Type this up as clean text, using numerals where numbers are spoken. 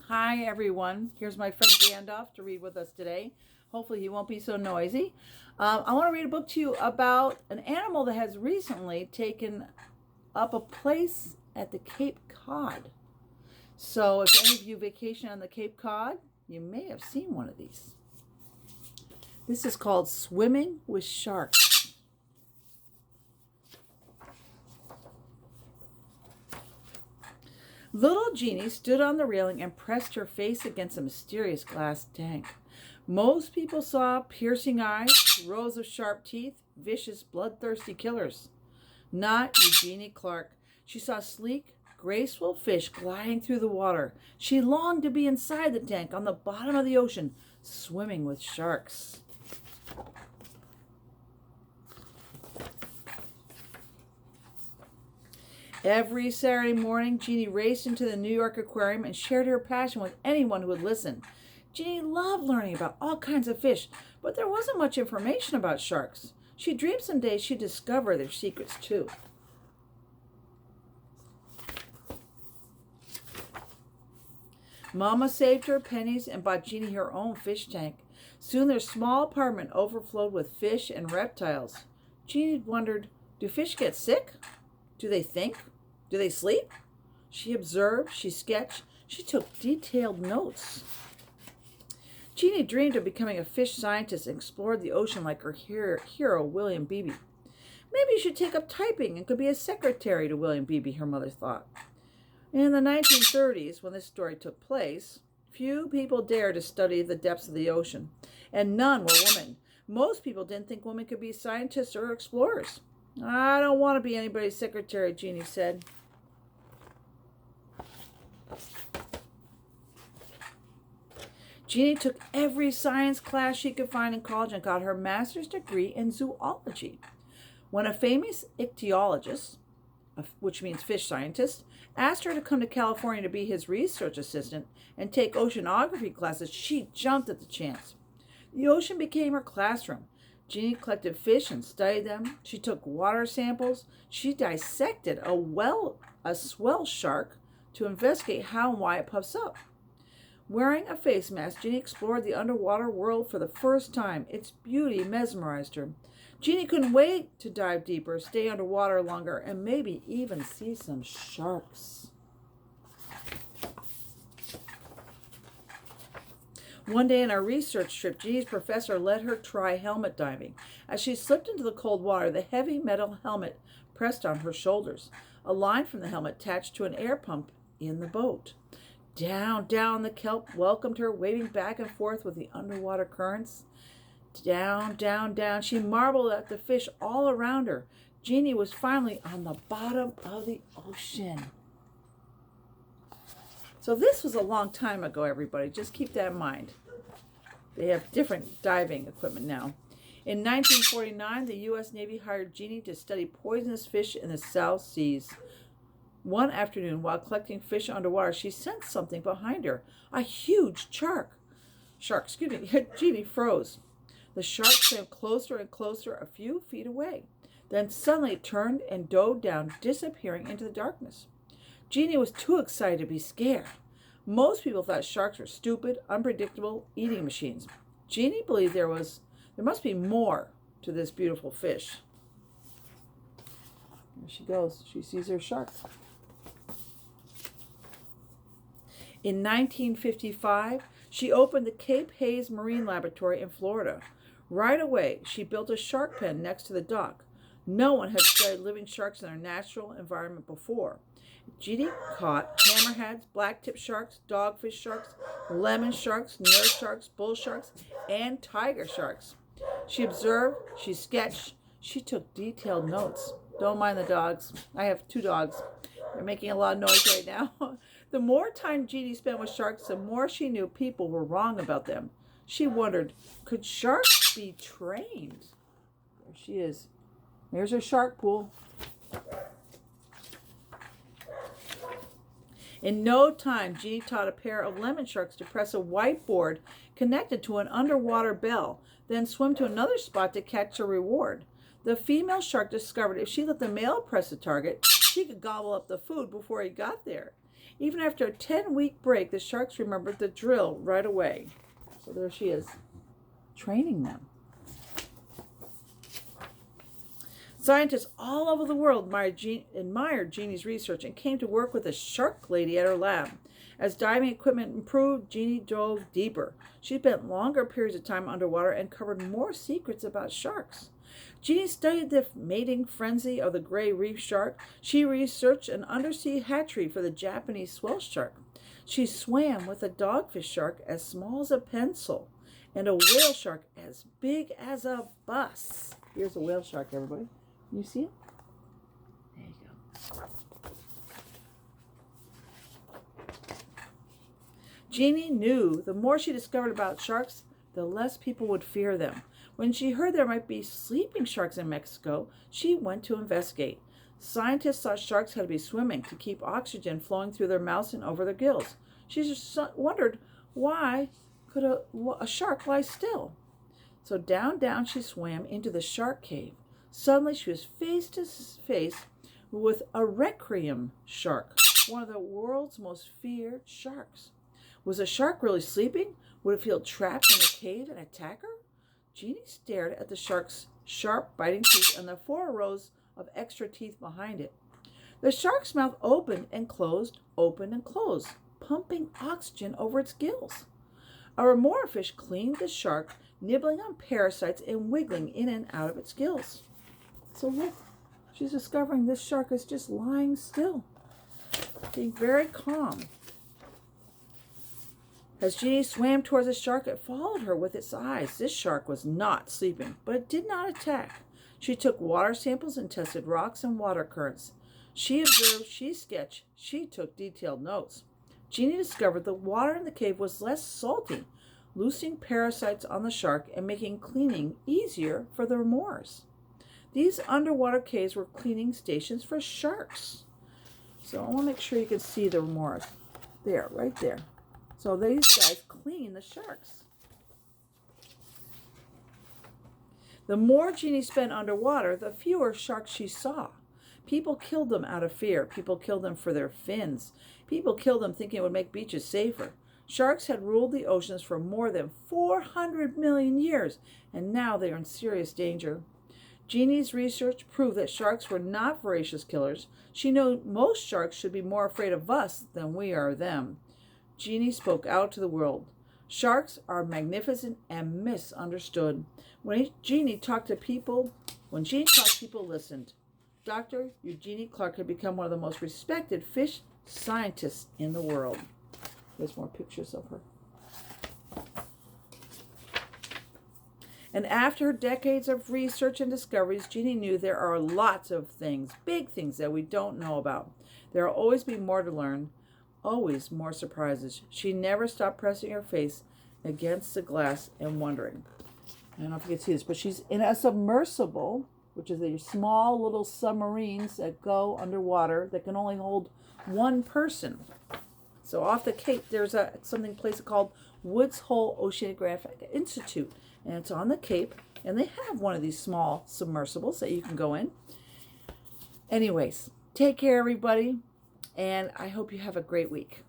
Hi, everyone. Here's my friend Gandalf to read with us today. Hopefully, he won't be so noisy. I want to read a book to you about an animal that has recently taken up a place at the Cape Cod. So, if any of you vacation on the Cape Cod, you may have seen one of these. This is called Swimming with Sharks. Little Jeannie stood on the railing and pressed her face against a mysterious glass tank. Most people saw piercing eyes, rows of sharp teeth, vicious, bloodthirsty killers. Not Eugenie Clark. She saw sleek, graceful fish gliding through the water. She longed to be inside the tank on the bottom of the ocean, swimming with sharks. Every Saturday morning, Jeannie raced into the New York Aquarium and shared her passion with anyone who would listen. Jeannie loved learning about all kinds of fish, but there wasn't much information about sharks. She dreamed someday she'd discover their secrets too. Mama saved her pennies and bought Jeannie her own fish tank. Soon their small apartment overflowed with fish and reptiles. Jeannie wondered, do fish get sick? Do they think? Do they sleep? She observed, she sketched, she took detailed notes. Jeannie dreamed of becoming a fish scientist and explored the ocean like her hero, William Beebe. Maybe you should take up typing and could be a secretary to William Beebe, her mother thought. In the 1930s, when this story took place, few people dared to study the depths of the ocean, and none were women. Most people didn't think women could be scientists or explorers. I don't want to be anybody's secretary, Jeannie said. Jeannie took every science class she could find in college and got her master's degree in zoology. When a famous ichthyologist, which means fish scientist, asked her to come to California to be his research assistant and take oceanography classes, she jumped at the chance. The ocean became her classroom. Jeannie collected fish and studied them. She took water samples. She dissected a swell shark to investigate how and why it puffs up. Wearing a face mask, Jeannie explored the underwater world for the first time. Its beauty mesmerized her. Jeannie couldn't wait to dive deeper, stay underwater longer, and maybe even see some sharks. One day on a research trip, Jeannie's professor let her try helmet diving. As she slipped into the cold water, the heavy metal helmet pressed on her shoulders. A line from the helmet attached to an air pump in the boat. Down, down the kelp welcomed her, waving back and forth with the underwater currents. Down, down, down. She marveled at the fish all around her. Jeannie was finally on the bottom of the ocean. So this was a long time ago, everybody. Just keep that in mind. They have different diving equipment now. In 1949, the U.S. Navy hired Jeannie to study poisonous fish in the South Seas. One afternoon, while collecting fish underwater, she sensed something behind her. A huge shark. Jeannie froze. The shark swam closer and closer, a few feet away. Then suddenly it turned and dove down, disappearing into the darkness. Jeannie was too excited to be scared. Most people thought sharks were stupid, unpredictable eating machines. Jeannie believed there must be more to this beautiful fish. There she goes. She sees her shark. In 1955, she opened the Cape Hayes Marine Laboratory in Florida. Right away, she built a shark pen next to the dock. No one had studied living sharks in their natural environment before. Jeannie caught hammerheads, black-tip sharks, dogfish sharks, lemon sharks, nurse sharks, bull sharks, and tiger sharks. She observed, she sketched, she took detailed notes. Don't mind the dogs. I have 2 dogs. They're making a lot of noise right now. The more time Jeannie spent with sharks, the more she knew people were wrong about them. She wondered, could sharks be trained? There she is. There's her shark pool. In no time, Jeannie taught a pair of lemon sharks to press a whiteboard connected to an underwater bell, then swim to another spot to catch a reward. The female shark discovered if she let the male press the target, she could gobble up the food before he got there. Even after a 10-week break, the sharks remembered the drill right away. So there she is, training them. Scientists all over the world admired Jeannie's research and came to work with a shark lady at her lab. As diving equipment improved, Jeannie dove deeper. She spent longer periods of time underwater and covered more secrets about sharks. Jeannie studied the mating frenzy of the gray reef shark. She researched an undersea hatchery for the Japanese swell shark. She swam with a dogfish shark as small as a pencil and a whale shark as big as a bus. Here's a whale shark, everybody. Can you see it? There you go. Jeannie knew the more she discovered about sharks, the less people would fear them. When she heard there might be sleeping sharks in Mexico, she went to investigate. Scientists thought sharks had to be swimming to keep oxygen flowing through their mouths and over their gills. She just wondered, why could a shark lie still? So down she swam into the shark cave. Suddenly she was face to face with a requiem shark, one of the world's most feared sharks. Was the shark really sleeping? Would it feel trapped in a cave and attack her? Jeannie stared at the shark's sharp, biting teeth and the 4 rows of extra teeth behind it. The shark's mouth opened and closed, pumping oxygen over its gills. A remora fish cleaned the shark, nibbling on parasites and wiggling in and out of its gills. So look, she's discovering this shark is just lying still, being very calm. As Jeannie swam towards the shark, it followed her with its eyes. This shark was not sleeping, but it did not attack. She took water samples and tested rocks and water currents. She observed, she sketched, she took detailed notes. Jeannie discovered the water in the cave was less salty, loosening parasites on the shark and making cleaning easier for the remoras. These underwater caves were cleaning stations for sharks. So I want to make sure you can see the remoras. There, right there. So these guys clean the sharks. The more Jeannie spent underwater, the fewer sharks she saw. People killed them out of fear. People killed them for their fins. People killed them thinking it would make beaches safer. Sharks had ruled the oceans for more than 400 million years, and now they are in serious danger. Jeannie's research proved that sharks were not voracious killers. She knew most sharks should be more afraid of us than we are of them. Jeannie spoke out to the world. Sharks are magnificent and misunderstood. When Jeannie talked, people listened. Dr. Eugenie Clark had become one of the most respected fish scientists in the world. There's more pictures of her. And after decades of research and discoveries, Jeannie knew there are lots of things, big things that we don't know about. There will always be more to learn. Always more surprises. She never stopped pressing her face against the glass and wondering. I don't know if you can see this, but she's in a submersible, which is a small little submarines that go underwater that can only hold one person. So off the Cape, there's a place called Woods Hole Oceanographic Institute, and it's on the Cape, and they have one of these small submersibles that you can go in. Anyways, take care, everybody. And I hope you have a great week.